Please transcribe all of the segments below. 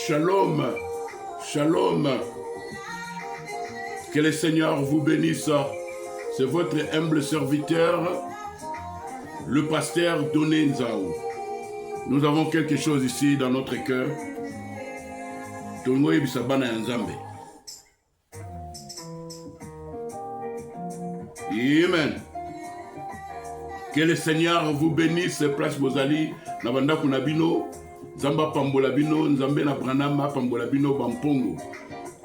Shalom, shalom. Que le Seigneur vous bénisse. C'est votre humble serviteur, le pasteur Doné Nzao. Nous avons quelque chose ici dans notre cœur. Tongo Ebisabana Nzambe. Amen. Que le Seigneur vous bénisse, place Bozali, Nabanda Kunabino, Zamba Pambolabino, Nzambe na Branama, Pambolabino, Bampongo.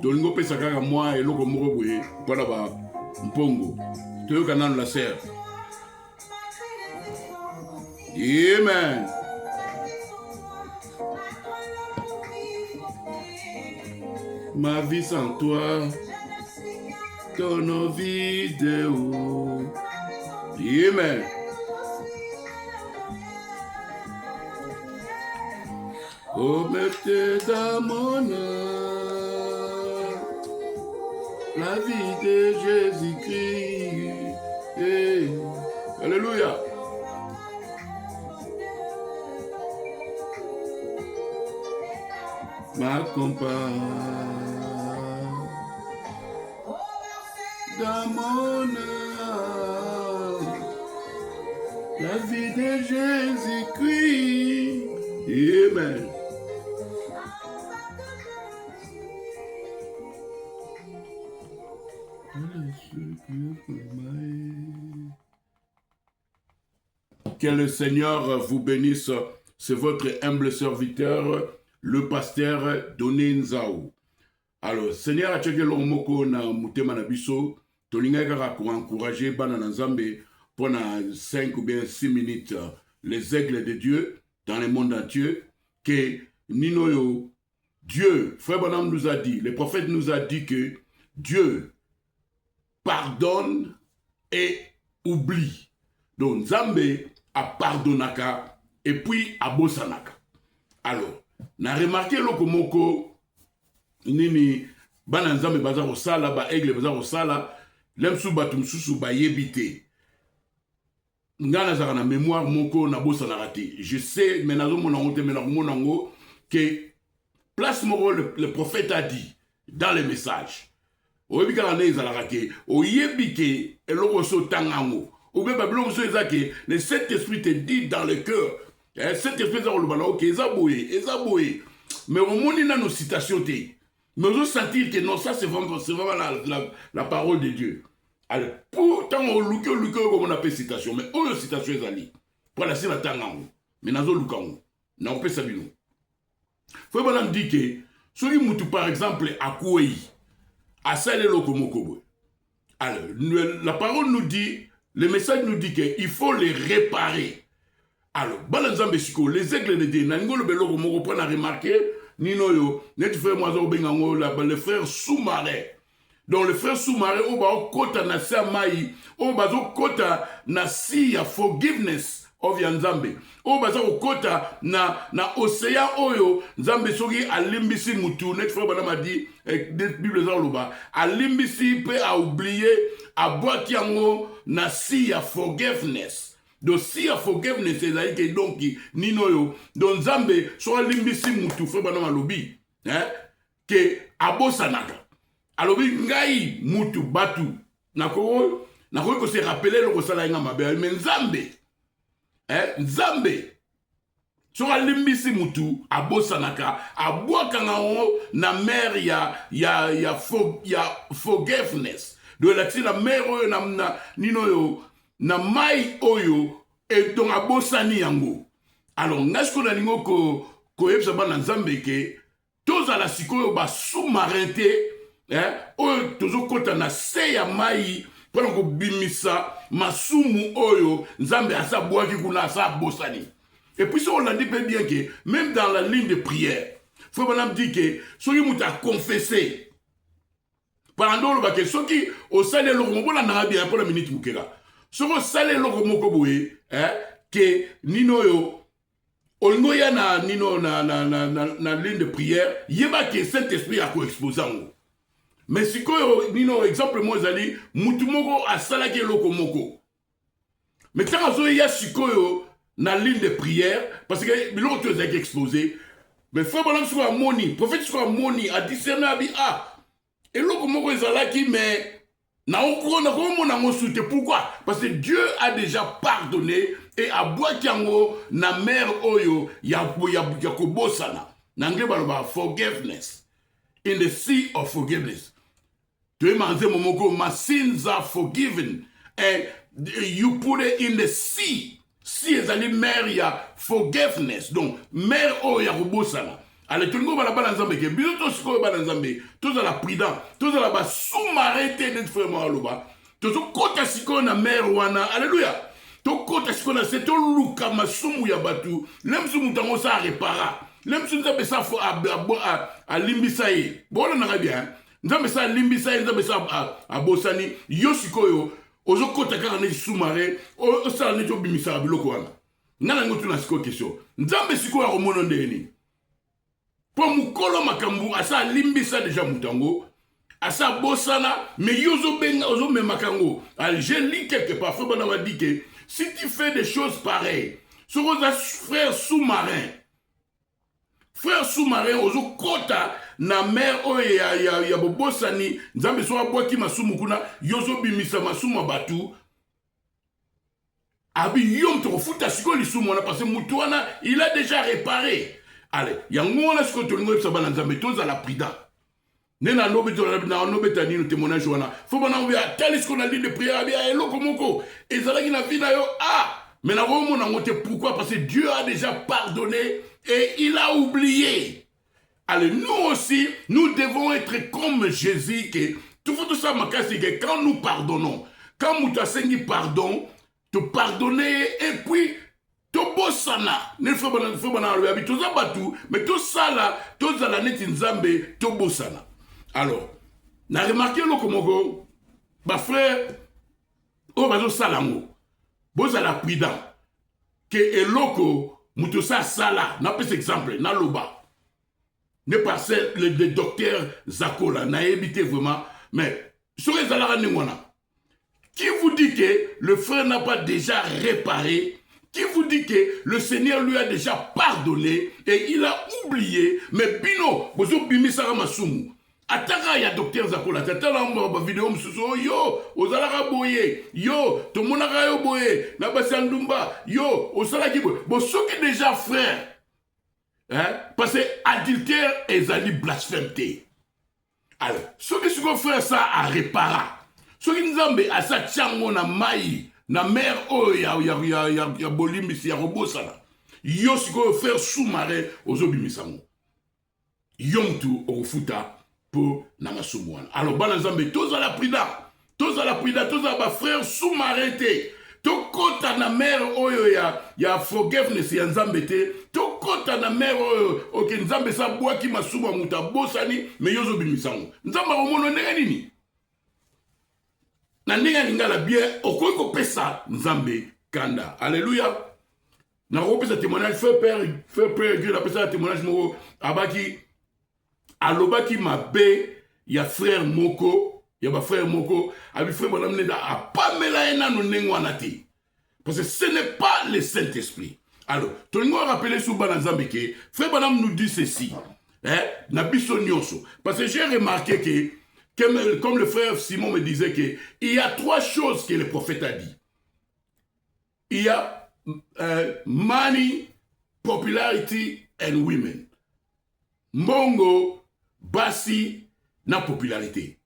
Tolingo Pesakaka moi et Loko Moroboé, voilà ba Mpongo. Toyo Kanan la serre. Amen. Ma vie sans toi, ton vidéo. Amen. Oh, mettez dans mon âme la vie de Jésus-Christ. Hey. Alléluia. Ma compagne dans mon âme la vie de Jésus-Christ. Amen. Que le Seigneur vous bénisse. C'est votre humble serviteur, le pasteur Doné Nzao. Alors, Seigneur a tchèque l'omoko na mutema na biso, tolinga kaka pour encourager bana na Nzambe pendant 5 ou bien 6 minutes les aigles de Dieu dans le monde entier, que Ninoyo, Dieu, Frère Branham nous a dit, le prophète nous a dit que Dieu pardonne et oublie. Donc, Nzambe a pardonnaka et puis a bossanaka. Alors, na remarqué le komoko nini bana Nzambe baza osala ba aigle baza osala lemsu batum susu ba yebite. Ngana zaka na mémoire moko na bossanaka te. Je sais mais nazo mona ngote mais na monango que place moko le prophète a dit dans les messages. Oyebi kala ne ezalaka ke oyebi ke eloko so tangango. Ou bien Babylon so ezake le Saint-Esprit te dit dans le cœur. Saint-Esprit za kolobana ok ezaboué. Mais au monde na nos citations te. Mais on sentir que non ça c'est vraiment la parole de Dieu. Alors pourtant on luke comme on appelle citation mais oyo citation ezali. Pour la sina tangango. Mais nazo lukango. Na on peut sabino. Faut pas me dire que soki mutu par exemple akouei asale lokomokobo. Alors la parole nous dit, le message nous dit qu'il faut les réparer. Alors, Balanzambe Siko, les aigles de Dieu, Nango Beloko Moko prend à remarquer, Nino yo, net frère Moiso Bengango, le frère sous-marin. Donc le frère sous-marin, on va kota na samai, on va kota na siya forgiveness of Nzambe. On va kota na océan oyo, Nzambe soki alimbisi mutu, net frère Banam a dit, des Bibles en loba, alimbisi peut a oublié, a boit yango na siya forgiveness. Donc si a forgiveness c'est que donc nino yo donc Nzambe so alimbisi mutu frère Banam alobi que abosanaka alobi ngai mutu batu nako ko se rappeler le kosala nga mabe mais Nzambe so alimbisi mutu abosanaka abwakanga na mer ya forgiveness de la mer oyo na nino yo na mai oyo et donc abosani yango. Alors ngasko na lingo ko yebsa bana Nzambe ke toza la sikoyo ba sous-marin te oyo tozo kota na se ya mai pour ko bimisa masumu oyo Nzambe asa boaki kuna asa bosani. Et puis ça on a dit bien que même dans la ligne de prière, faut pas dit que soki muta confesser pendant le que soki au sale le rombo na na bien pour la minute mukela. Soko sale loko moko boye que nino yo ongoya na nino na ligne de prière yeba que Saint-Esprit a ko exposer ngo. Mais si ko nino exemple moi zali mutu moko asala ke loko moko. Mais tant que ya sikoyo na ligne de prière parce que biloko to ezaki exposé Mais frère Branham sur amoni, prophète sur amoni, a discerné abi ah. Et là comment ezalaki mais na on a soute. Pourquoi? Parce que Dieu a déjà pardonné et a boakiango na mère oyo ya kobosana. Na anglais baloba forgiveness. In the sea of forgiveness. Tu manze momoko, my sins are forgiven. And you put it in the sea. Si ezali mère ya forgiveness. Donc mère oyo ya kobosana. Ale tulingo bala bala nzambe ke biso to siko bala nzambe to za la prudent to za la ba sous-marin te net vraiment aloba to kota siko na mère wana alléluia to kota siko na c'est to luka masumu ya batu lem sumu tango sa repara lem sumu nzambe sa fo a limbisa ye bona na bien nzambe sa limbisa ye nzambe sa a bosani yo sikoyo ozo kota kaka na sous-marin o sa ne to bimisa biloko wana ngana ngotu na siko question nzambe siko ya komono ndeni pour mukolo makambu asa limbisa déjà mutango asa bosana mais yozo benga ozo me makango je lis quelque part faut bana dit que si tu fais des choses pareilles sur vos frères sous-marins ozo kota na mer o ya bobosani nzambe so abwaki masumu kuna yozo bimisa masumu batu abi yom to futa siko lisumu wana parce que mutu wana il a déjà réparé. Allez, yango on a ce que tu nous sabana nzambe toza la prida. Nena nobe to na nobe tani no témoignage wana. Faut bana on a tel ce qu'on a dit de prière bien eloko moko. Ezalaki na vida yo ah, mais na romo na ngote pourquoi? Parce que Dieu a déjà pardonné et il a oublié. Allez, nous aussi, nous devons être comme Jésus que tout ça makasi que quand nous pardonnons, quand nous t'asengi pardon, te pardonner et puis tobosana ne faut bana le habitu zabatu mais tout ça là tout ça la neti nzambe tobosana. Alors na remarqué lo komoko ba frère o bazo salango boza la prudent que eloko muto sa sala na pes exemple na loba ne pas le docteur Zakola na évité vraiment mais sur les alara ngwana qui vous dit que le frère n'a pas déjà réparé? Qui vous dit que le Seigneur lui a déjà pardonné et il a oublié? Mais bino, bozo bimi sara masumu. Ataka ya docteur Zakola, tatala mba vidéo msuso yo, ozalaka boye, yo, tomonaka yo boye, na basandumba, yo, osala ki boye. Bon, ceux qui déjà frère, hein, parce que adultère ezali blasphème te. Alors, ceux qui sont frère ça à réparer. Ceux qui nzambe a sa tchango na mai. Na mère oh ya bolimbisi ya robosana yo siko faire sous-marin ozobimisango yomtu ofuta pour na masumwana. Alors bana nzambe toza la prida toza ba frère sous-marin te to kota na mère oyo ya forgiveness ya nzambe te to kota na mère oyo oke nzambe sa bwaki masumu muta bosani me yozo bimisango nzamba omono ndenge nini na ndenge lingala bien okoki kopesa nzambe kanda. Alléluia. Na kopesa témoignage fait père Dieu la pesa témoignage moko abaki alobaki mabe ya frère moko ya ba frère moko abi frère bonam neda apamela ena no nengwana te parce que ce n'est pas le Saint-Esprit. Alors tolingo rappeler sous bana nzambe ke frère bonam nous dit ceci na biso nyonso parce que j'ai remarqué que comme le frère Simon me disait qu'il y a trois choses que le prophète a dit. Il y a money, popularity and women. Mbongo, basi, na popularité.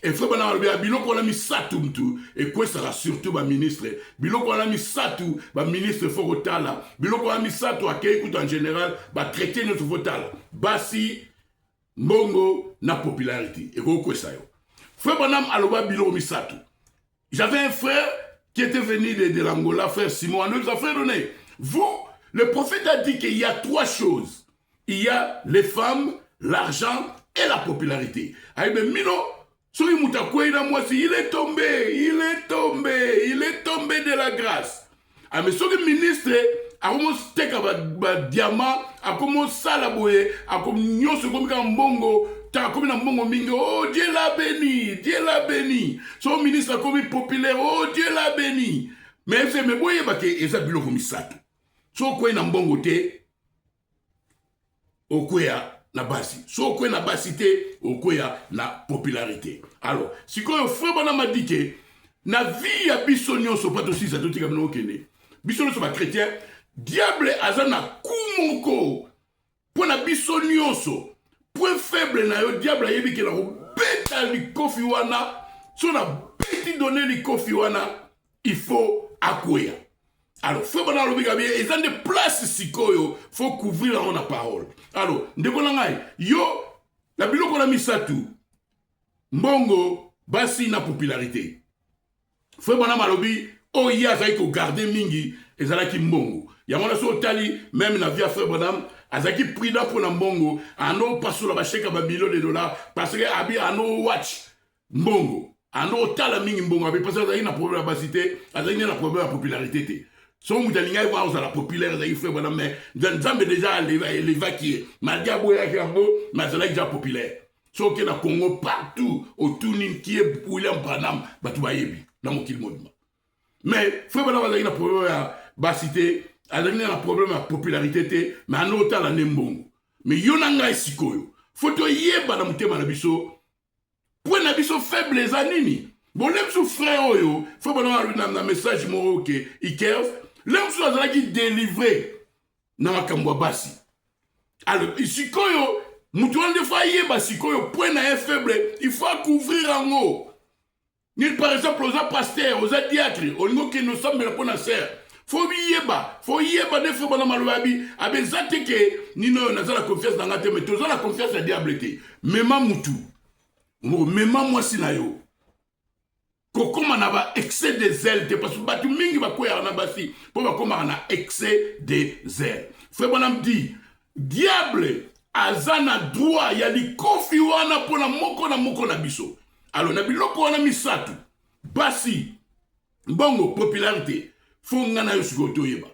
Et frère Bana biloko on a mis ça tout et quoi ça surtout ba ministre biloko on a mis ça tout ba ministre Forotala biloko on a mis ça tout à écoute en général ba traiter notre Forotala basi mbongo na popularité et quoi ça yo frère Banam aloba bilo misatu. J'avais un frère qui était venu de l'Angola, frère Simon, nous a fait donner. Vous, le prophète a dit qu'il y a trois choses. Il y a les femmes, l'argent et la popularité. Aïe ben mino, souri mutakoui na moi il est tombé de la grâce. Ah mais souri ministre a commencé teka ba diamant, a commencé à la boye, a commencé comme un mbongo. Comme dans mon mingo, oh Dieu l'a béni. Son ministre a commis populaire, oh Dieu l'a béni. Mais c'est me boye bake eza bilo komisatu. So quoi na mbongo te. okweya na basi. So okwe na basi te, okweya na popularité. Alors, si koyo frère bana madike, na vie ya biso nyonso pato si sa totika mno okene. Biso nyonso ba chrétien, diable azana kumoko. Pona biso nyonso, point faible na yo diable yebi ke la beta li kofi wana, so na beti donner li kofi wana, il faut akweya. Alors, frère bana lobika bien, ils ont des places sikoyo, faut couvrir la parole. Alors, ndeko nangai, yo, la biloko na misatu, mbongo, basi na popularité. Frère bana malobi, oh ya zai ko garder mingi, ezalaki mbongo. Ya mona so tali, même na via frère bana, azaki prida pour na mbongo, ano paso la bacheka ba millions de dollars, parce que abi ano watch mbongo. Ano tala mingi mbongo, abi parce que azaki na problème la basité, azaki na problème la popularité te. So mutalinga iwa on la populaire zaï frère bonhomme mais nzambe déjà l'évacuer malgré aboya kambo mais ça déjà populaire so que na Congo partout autour qui est William Branham batu bayebi na mokili modima mais frère bonhomme zaï na problème ya basité azaki na problème ya popularité te mais anota la nembongo mais yonanga sikoyo photo yeba na mutema na biso point na biso faible za nini bon lem sou frère oyo frère bonhomme na message mo que ikers l'homme soit là qui délivré na makambo basi. Alors, ici koyo, mutuan de faye basi koyo point na faible, il faut couvrir en haut. Ni par exemple aux pasteurs, aux diacres, au niveau que nous sommes la bonne serre. Faut yeba de faire bonne malobabi, abe zateke ni no na la confiance dans ngate mais toza la confiance à diablete. Mema mutu. Mema moi sinayo. Kokoma na ba excès de zèle te parce que batu mingi ba koya na basi po ba koma na excès de zèle. Frère bonam dit diable azana droit ya li kofi wana pona moko na biso. Alors na biloko wana misatu basi bongo popularité fo ngana yo sikoto yeba.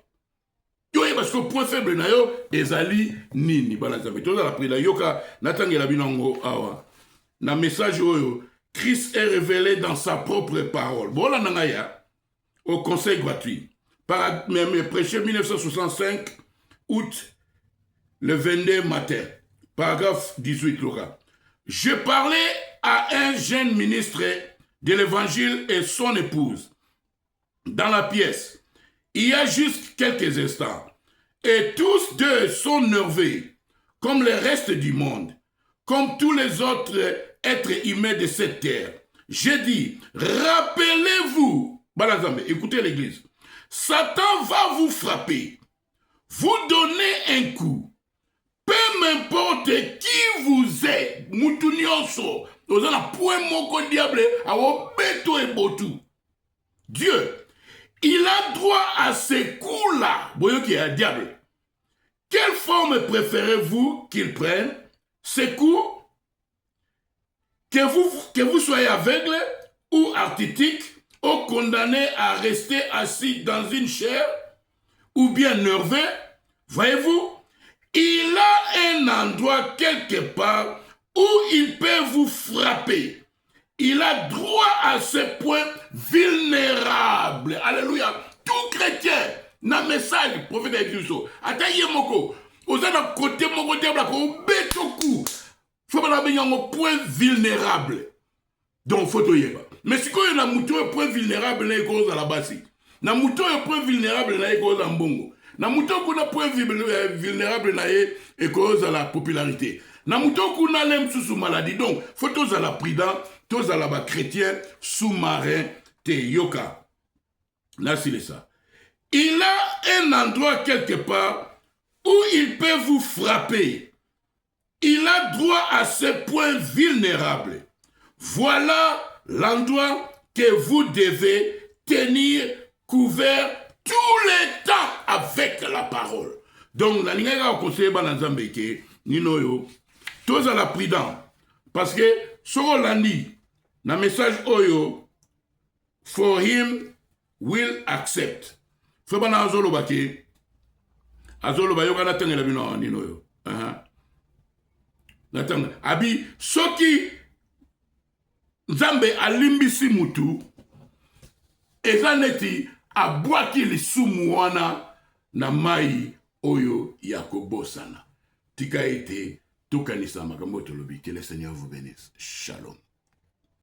Yo yeba parce que point faible na yo ezali nini bana zabe. Toza la prida yoka natangela binango awa. Na message oyo Christ est révélé dans sa propre parole. Bon, là, au conseil gratuit. Prêché 1965, août, le 22 matin. Paragraphe 18, Laura. Je parlais à un jeune ministre de l'évangile et son épouse dans la pièce. Il y a juste quelques instants. Et tous deux sont nerveux, comme le reste du monde, comme tous les autres être humain de cette terre. J'ai dit, rappelez-vous, Balazambe, écoutez l'église, Satan va vous frapper, vous donner un coup, peu importe qui vous est, Moutounioso, nous allons point moko diable, awo beto et botu. Dieu, il a droit à ces coups-là, voyez qu'il y a un diable. Quelle forme préférez-vous qu'il prenne, ces coups? Que vous soyez aveugle ou arthritique, ou condamné à rester assis dans une chaire, ou bien nerveux, voyez-vous, il a un endroit quelque part où il peut vous frapper. Il a droit à ce point vulnérable. Alléluia. Tout chrétien, na message, prophète Ekristo, ataye moko, osana côté moko diable ko betoku. Faut pas la au point vulnérable. Donc, faut te yeba. Mais si quand il y a un point vulnérable, il y a cause à la base. Na muto un point vulnérable, il y a cause à mbongo. Na muto un point vulnérable, il y a cause à la popularité. Na muto un alem sous maladie. Donc, faut tous à la prudent, tous à la bas chrétien, sous-marin, te yoka. Là, c'est ça. Il a un endroit quelque part où il peut vous frapper. Il a droit à ce point vulnérable. Voilà l'endroit que vous devez tenir couvert tous les temps avec la parole. Donc, la ligne à conseiller Banazambe ke nino yo tous à la prudent parce que sur l'andi na message oyo for him will accept. Faut bana azolo bake azolo bayoka na tengela bino nino yo. Natanga abi soki Nzambe alimbisi mutu ezaneti abwaki lisumu wana na mai oyo ya kobosana. tika ete tokanisa makambo tolobi. Que le Seigneur vous bénisse. Shalom.